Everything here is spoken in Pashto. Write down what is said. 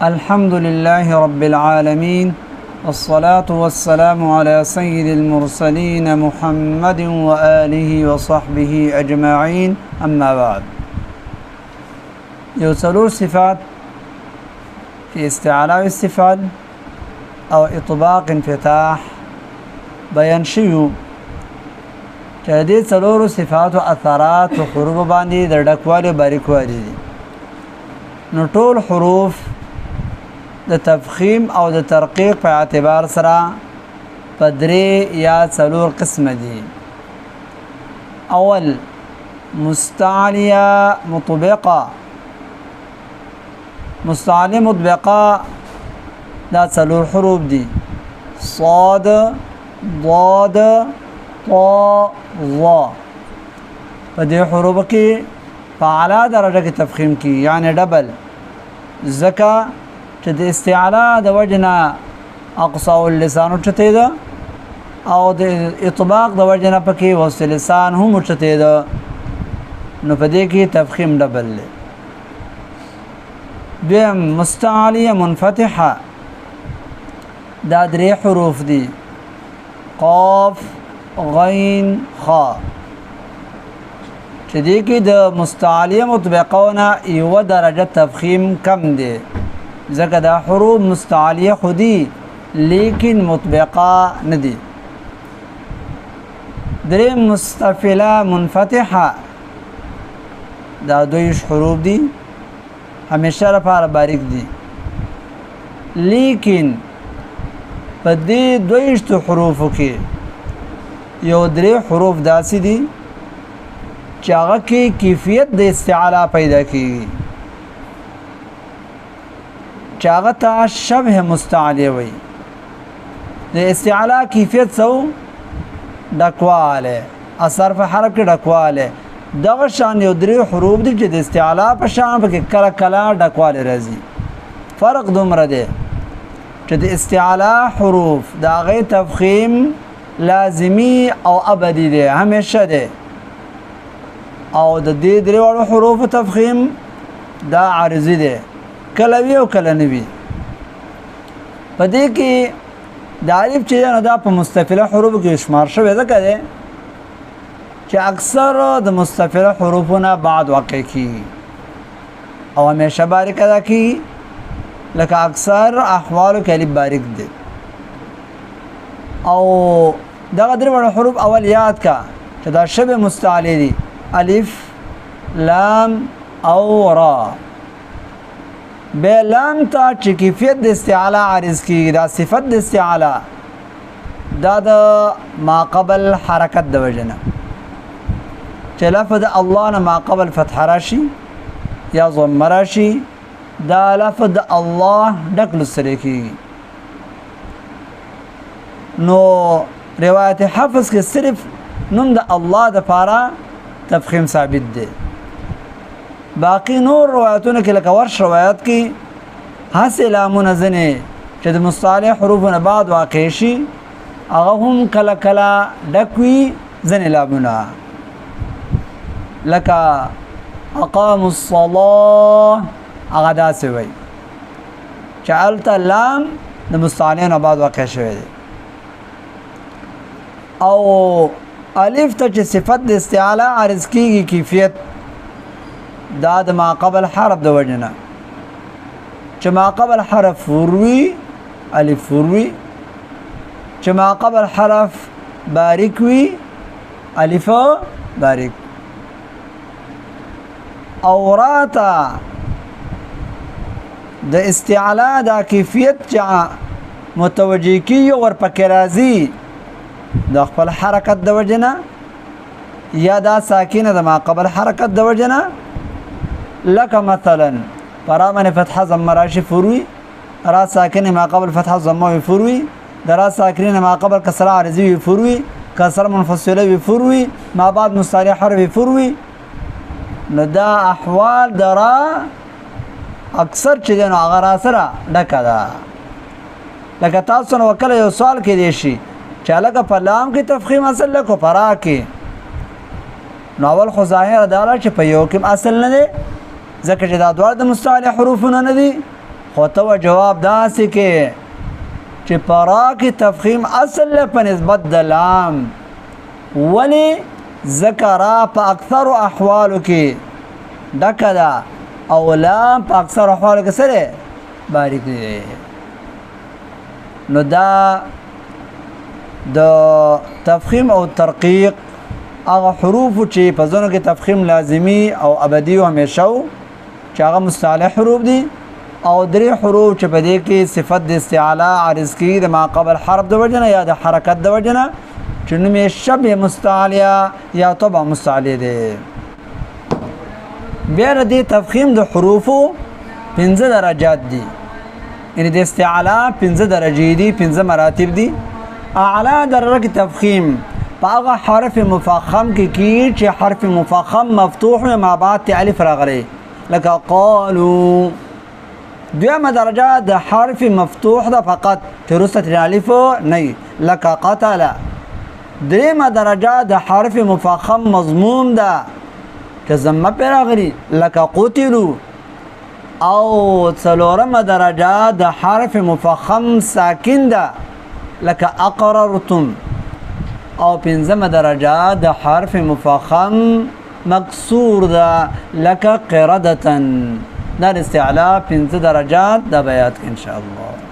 الحمد لله رب العالمين والصلاة والسلام على سيد المرسلين محمد وآله وصحبه أجمعين أما بعد يوصلوا صفات في استعلاء استفعال أو إطباق انفتاح بيان شيو جديد سلور صفات وأثرات وحروف باندي دردكوالي وباركوالي نطول حروف د تفخیم او د ترقیق په اعتبار سره پدری یا څلور قسم دي. اول مستعلیه مطبقه. مستعلیه مطبقه دا څلور حروف دي: صاد، ضاد، طا، ظا. په دې حروف کې په اعلی درجه کې تفخیم کی یعنی ډبل زکا چې د استعلاء د وجنا اقصى اللسان چته ده او د اطباق د وجنا پکې وسط لسان هم چته ده نو په دې کې تفخیم ډبل له. دیم مستعلیه منفتحه دا درې حروف دي: قاف، غین، خا. چې دې کې د مستعلیه مطبقونه یو درجه تفخیم کم دی ځکه دا حروف مستعلیه خودي لیکن مطبقه ندي. درې مستفله منفتحه دا دویش حروف دي همیشه لپاره باریک دي لیکن په دې دویش حروفو کې یو درې حروف داسې دي چې هغه کې کیفیت د استعلاء پیدا کیږي چې هغه ته شبه مستعلیه وي. د استعلاء کیفیت سو ډکواله اثر په حرف کې ډکواله دغه شان یو درې حروف دي چې د استعلاء په شان کې کله کله ډکواله راځي. فرق دومره دی چې د استعلاء حروف دا غي تفخیم لازمی او ابدی دی همیشه دی او د دې درې وړو حروف تفخیم دا عارضی دی کله وی او کله نه وی. په دې کې د الف چې نه دا په مستفله حروف کې شمار شوی ده کده چې اکثر د مستفله حروفونه بعد واقع کی او همیشه باریک ادا کی لکه اکثر احوال کې الف باریک دي او دا درې وړو حروف اول یاد کا چې دا شبه مستعلی دي: الف، لام او را. به لام ته چې کیفیت د استعلاء عارض کیږي دا صفت د استعلاء دا د ما قبل حرکت د وجنه چې لفظ الله نه ما قبل فتح راشي یا ضم راشي دا لفظ الله ډکل سره کیږي. نو روایت حفظ کې صرف نوم د الله د پاره تفخیم ثابت دی. باقی نور روایتونه کې لکه ورش روایت کې حاصل منزنه چې د مصالح حروفونه بعد واقع شي هغه هم کله کله ډکوي ځنه لامونه لکه اقاموا الصلاه هغه داسې وي چې الته لام د مصالح نه بعد واقع شوی دی. او الف ته چې صفت د استعلاء عارض کیږي کیفیت دا د ما قبل حرف د وجنه چې ما قبل حرف فروي الف فروي چې ما قبل حرف باریک وي الف باریک. اوراتا د استعلاء دا کیفیت چې متوجه کی ور پکې راځي د خپل حرکت د وجنه یا دا ساکنه د ما قبل حرکت د وجنه لکه مثلا فرا من فتح ضم راشي فروي را ساکنه ما قبل فتح ضم فروي درا ساکنه ما قبل كسر عارضي فروي كسر منفصله فروي ما بعد مصالح حرف فروي. نو دا احوال درا اکثر چې نو هغه را سره ډکه ده لکه تاسو نو وکړه یو سوال کې دی شي چې لکه په لام کې تفخیم اصل لکه فرا کې نو اول خو ظاهر دا چې په یو کې اصل نه دی ځکه چې دا دوه د مستعلی حروفونه نه دي خو ته جواب داسې کې چې پرا کې تفخیم اصل له په نسبت د لام ولی ذکرا په اکثر احوالو کې ډکه ده او لام په اکثر احوالو کې سره باریک دی. نو دا د تفخیم او ترقیق هغه حروف چې په ځینو کې تفخیم لازمی او ابدي او همیشه چې هغه مستعلی حروف دي او درې حروف چې په دې کې صفت د استعلا عارض کی د ما قبل حرف د وجنه یا د حرکت د وجنه چې نومې شبه مستعلیه یا طبع مستعلی دي. بیا د تفخیم د حروفو 15 درجات دي، یعنی د استعلا 15 درجې دي، 15 مراتب دي. اعلی درجه کې تفخیم په هغه حرف مفخم کې چې حرف مفخم مفتوح او ما بعد الف راغلي لکه قالوا. دویمه درجه د حرف مفتوح ده فقط ترسته الالف نه لکه قتل. دریمه درجه د حرف مفخم مضموم ده که ضمه پر راغلي لکه قتلوا. او څلورمه درجه د حرف مفخم ساکن ده لکه اقررتم. او پنځمه درجه د حرف مفخم مکسور ده لکه قردة. دا استعلا 15 درجات دا بیات ان شاء الله.